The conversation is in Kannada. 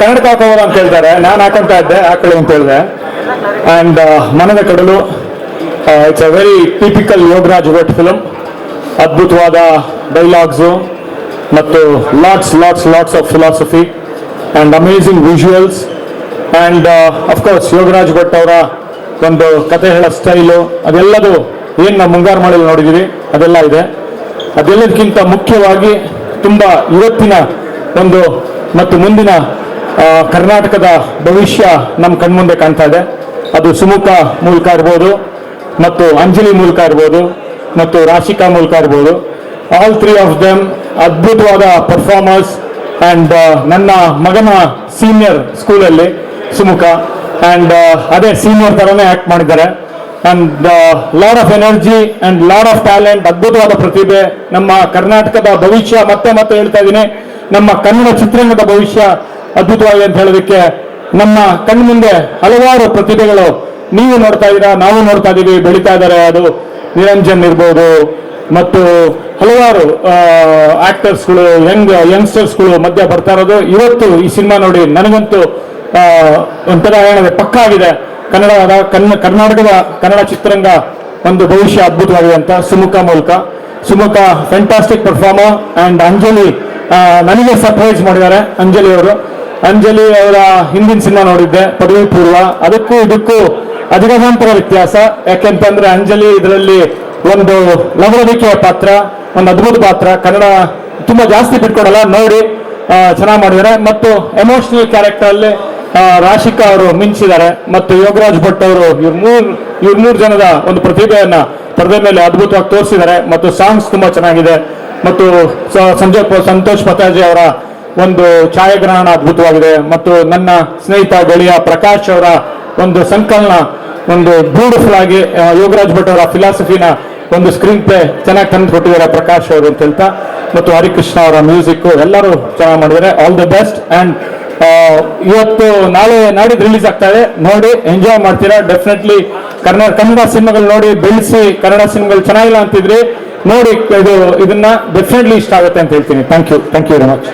ಕನ್ನಡಕ್ಕೆ ಹಾಕೋಬೋದ ಅಂತ ಹೇಳ್ತಾರೆ. ನಾನು ಹಾಕೊಂತ ಇದ್ದೆ, ಹಾಕೊಳ್ಳಿ ಅಂತ ಹೇಳಿದೆ. ಆ್ಯಂಡ್ ಮನದ ಕಡಲು, it's a very typical Yogaraj Bhat film. ಅದ್ಭುತವಾದ ಡೈಲಾಗ್ಸು ಮತ್ತು lots of philosophy and amazing visuals. And of course Yogaraj Bhat ಅವರ ಒಂದು ಕತೆ ಹೇಳೋ ಸ್ಟೈಲು, ಅದೆಲ್ಲದು ಏನು ನಾವು ಮುಂಗಾರು ಮಳೆಯಲ್ಲಿ ನೋಡಿದ್ದೀವಿ ಅದೆಲ್ಲ ಇದೆ. ಅದೆಲ್ಲದಕ್ಕಿಂತ ಮುಖ್ಯವಾಗಿ ತುಂಬ ಇವತ್ತಿನ ಒಂದು ಮತ್ತು ಮುಂದಿನ ಕರ್ನಾಟಕದ ಭವಿಷ್ಯ ನಮ್ಮ ಕಣ್ಮುಂದೆ ಕಾಣ್ತಾ ಇದೆ. ಅದು ಸುಮುಖ ಮೂಲಕ ಇರ್ಬೋದು, ಮತ್ತು ಅಂಜಲಿ ಮೂಲಕ ಇರ್ಬೋದು, ಮತ್ತು ರಾಶಿಕಾ ಮೂಲಕ ಇರ್ಬೋದು. ಆಲ್ ತ್ರೀ ಆಫ್ ದೆಮ್ ಅದ್ಭುತವಾದ ಪರ್ಫಾರ್ಮರ್ಸ್. ಆ್ಯಂಡ್ ನನ್ನ ಮಗನ ಸೀನಿಯರ್ ಸ್ಕೂಲಲ್ಲಿ ಸುಮುಖ, ಆ್ಯಂಡ್ ಅದೇ ಸೀನಿಯರ್ ಥರನೇ ಆ್ಯಕ್ಟ್ ಮಾಡಿದ್ದಾರೆ. And lot of energy and lot of talent, ಅದ್ಭುತವಾದ ಪ್ರತಿಭೆ. ನಮ್ಮ ಕರ್ನಾಟಕದ ಭವಿಷ್ಯ, ಮತ್ತೆ ಹೇಳ್ತಾ ಇದ್ದೀನಿ, ನಮ್ಮ ಕನ್ನಡ ಚಿತ್ರರಂಗದ ಭವಿಷ್ಯ ಅದ್ಭುತವಾಗಿದೆ ಅಂತ ಹೇಳೋದಕ್ಕೆ ನಮ್ಮ ಕಣ್ಣು ಮುಂದೆ ಹಲವಾರು ಪ್ರತಿಭೆಗಳು ನೀವು ನೋಡ್ತಾ ಇದ್ದೀರಾ, ನಾವು ನೋಡ್ತಾ ಇದ್ದೀವಿ, ಬೆಳೀತಾ ಇದ್ದಾರೆ. ಅದು ನಿರಂಜನ್ ಇರ್ಬೋದು, ಮತ್ತು ಹಲವಾರು ಆಕ್ಟರ್ಸ್ಗಳು, ಯಂಗ್ಸ್ಟರ್ಸ್ಗಳು ಮಧ್ಯ ಬರ್ತಾ ಇರೋದು. ಇವತ್ತು ಈ ಸಿನಿಮಾ ನೋಡಿ ನನಗಂತೂ ಒಂಥರ ಏನಿದೆ, ಪಕ್ಕ ಆಗಿದೆ. ಕರ್ನಾಟಕದ ಕನ್ನಡ ಚಿತ್ರರಂಗ ಒಂದು ಭವಿಷ್ಯ ಅದ್ಭುತವಾಗಿದೆ ಅಂತ Sumukha fantastic performer. And Anjali ನನಗೆ ಸರ್ಪ್ರೈಸ್ ಮಾಡಿದ್ದಾರೆ. ಅಂಜಲಿ ಅವರ ಹಿಂದಿನ ಸಿನಿಮಾ ನೋಡಿದ್ದೆ, ಪದವಿ ಪೂರ್ವ. ಅದಕ್ಕೂ ಇದಕ್ಕೂ ಅಧಿಗಮಾಂತರ ವ್ಯತ್ಯಾಸ. ಯಾಕೆಂತಂದ್ರೆ ಅಂಜಲಿ ಇದರಲ್ಲಿ ಒಂದು ಲವಲವಿಕೆಯ ಪಾತ್ರ, ಒಂದು ಅದ್ಭುತ ಪಾತ್ರ. ಕನ್ನಡ ತುಂಬಾ ಜಾಸ್ತಿ ಬಿಟ್ಕೊಡಲ್ಲ, ನೋಡಿ ಚೆನ್ನಾಗಿ ಮಾಡಿದ್ದಾರೆ. ಮತ್ತು ಎಮೋಷನಲ್ ಕ್ಯಾರೆಕ್ಟರ್ ಅಲ್ಲಿ ರಾಶಿಕಾ ಅವರು ಮಿಂಚಿದ್ದಾರೆ, ಮತ್ತು ಯೋಗರಾಜ್ ಭಟ್ ಅವರು ಇವ್ರ ಮೂರು ಜನದ ಒಂದು ಪ್ರತಿಭೆಯನ್ನ ಪರದೆ ಮೇಲೆ ಅದ್ಭುತವಾಗಿ ತೋರಿಸಿದ್ದಾರೆ. ಮತ್ತು ಸಾಂಗ್ಸ್ ತುಂಬಾ ಚೆನ್ನಾಗಿದೆ. ಮತ್ತು ಸಂತೋಷ್ ಪತಾಜಿ ಅವರ ಒಂದು ಛಾಯಾಗ್ರಹಣ ಅದ್ಭುತವಾಗಿದೆ. ಮತ್ತು ನನ್ನ ಸ್ನೇಹಿತ ಗೆಳೆಯ ಪ್ರಕಾಶ್ ಅವರ ಒಂದು ಸಂಕಲನ, ಒಂದು ಬ್ಯೂಟಿಫುಲ್ ಆಗಿ ಯೋಗರಾಜ್ ಭಟ್ ಅವರ ಫಿಲಾಸಫಿನ ಒಂದು ಸ್ಕ್ರೀನ್ ಪ್ಲೇ ಚೆನ್ನಾಗಿ ತಂದು ಕೊಟ್ಟಿದ್ದಾರೆ ಪ್ರಕಾಶ್ ಅವರು ಅಂತ ಹೇಳ್ತಾ. ಮತ್ತು ಹರಿಕೃಷ್ಣ ಅವರ ಮ್ಯೂಸಿಕ್, ಎಲ್ಲರೂ ಚೆನ್ನಾಗಿ ಮಾಡಿದ್ದಾರೆ. All the best. ಆ್ಯಂಡ್ ಇವತ್ತು ನಾಡಿದ್ದು ರಿಲೀಸ್ ಆಗ್ತಾ ಇದೆ, ನೋಡಿ ಎಂಜಾಯ್ ಮಾಡ್ತೀರಾ. ಡೆಫಿನೆಟ್ಲಿ ಕನ್ನಡ ಸಿನಿಮಾಗಳು ನೋಡಿ ಬೆಳೆಸಿ. ಕನ್ನಡ ಸಿನಿಮಾಗಳು ಚೆನ್ನಾಗಿಲ್ಲ ಅಂತಿದ್ರಿ, ನೋಡಿ ಇದನ್ನ ಡೆಫಿನೆಟ್ಲಿ ಇಷ್ಟ ಆಗುತ್ತೆ ಅಂತ ಹೇಳ್ತೀನಿ. Thank you very much.